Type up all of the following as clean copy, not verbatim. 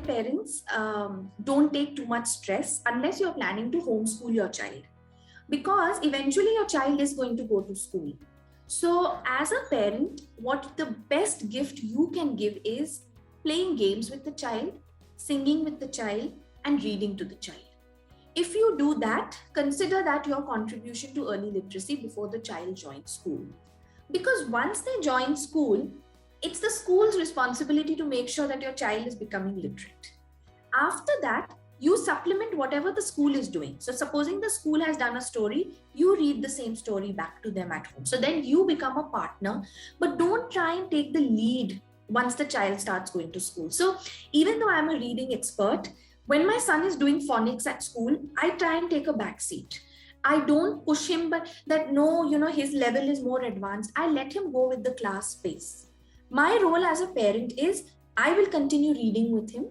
parents, don't take too much stress unless you're planning to homeschool your child, because eventually your child is going to go to school. So as a parent, what the best gift you can give is playing games with the child, singing with the child, and reading to the child. If you do that, consider that your contribution to early literacy before the child joins school. Because once they join school, it's the school's responsibility to make sure that your child is becoming literate. After that, you supplement whatever the school is doing. So supposing the school has done a story, you read the same story back to them at home. So then you become a partner, but don't try and take the lead once the child starts going to school. So even though I'm a reading expert, when my son is doing phonics at school, I try and take a back seat. I don't push him, but that no, his level is more advanced. I let him go with the class pace. My role as a parent is I will continue reading with him.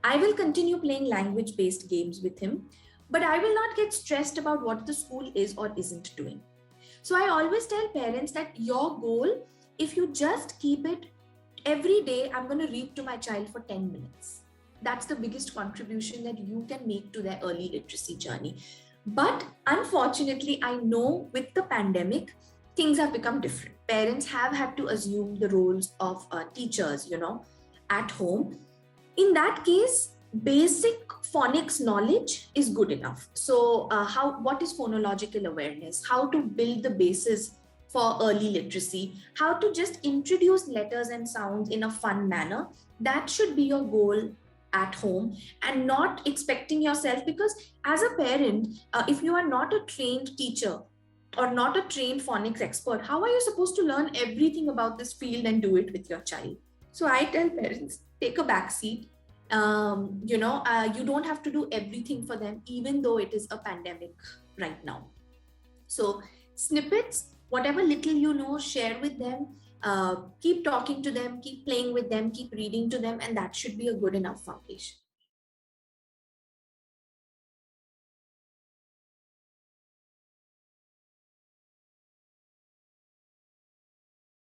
I will continue playing language-based games with him, but I will not get stressed about what the school is or isn't doing. So I always tell parents that your goal, if you just keep it every day, I'm going to read to my child for 10 minutes. That's the biggest contribution that you can make to their early literacy journey. But unfortunately, I know with the pandemic, things have become different. Parents have had to assume the roles of teachers, at home. In that case, basic phonics knowledge is good enough. So what is phonological awareness? How to build the basis for early literacy? How to just introduce letters and sounds in a fun manner? That should be your goal at home, and not expecting yourself, because as a parent, if you are not a trained teacher or not a trained phonics expert, how are you supposed to learn everything about this field and do it with your child? So I tell parents, take a back seat. You don't have to do everything for them, even though it is a pandemic right now. So snippets, whatever little you know, share with them. Keep talking to them, keep playing with them, keep reading to them, and that should be a good enough foundation.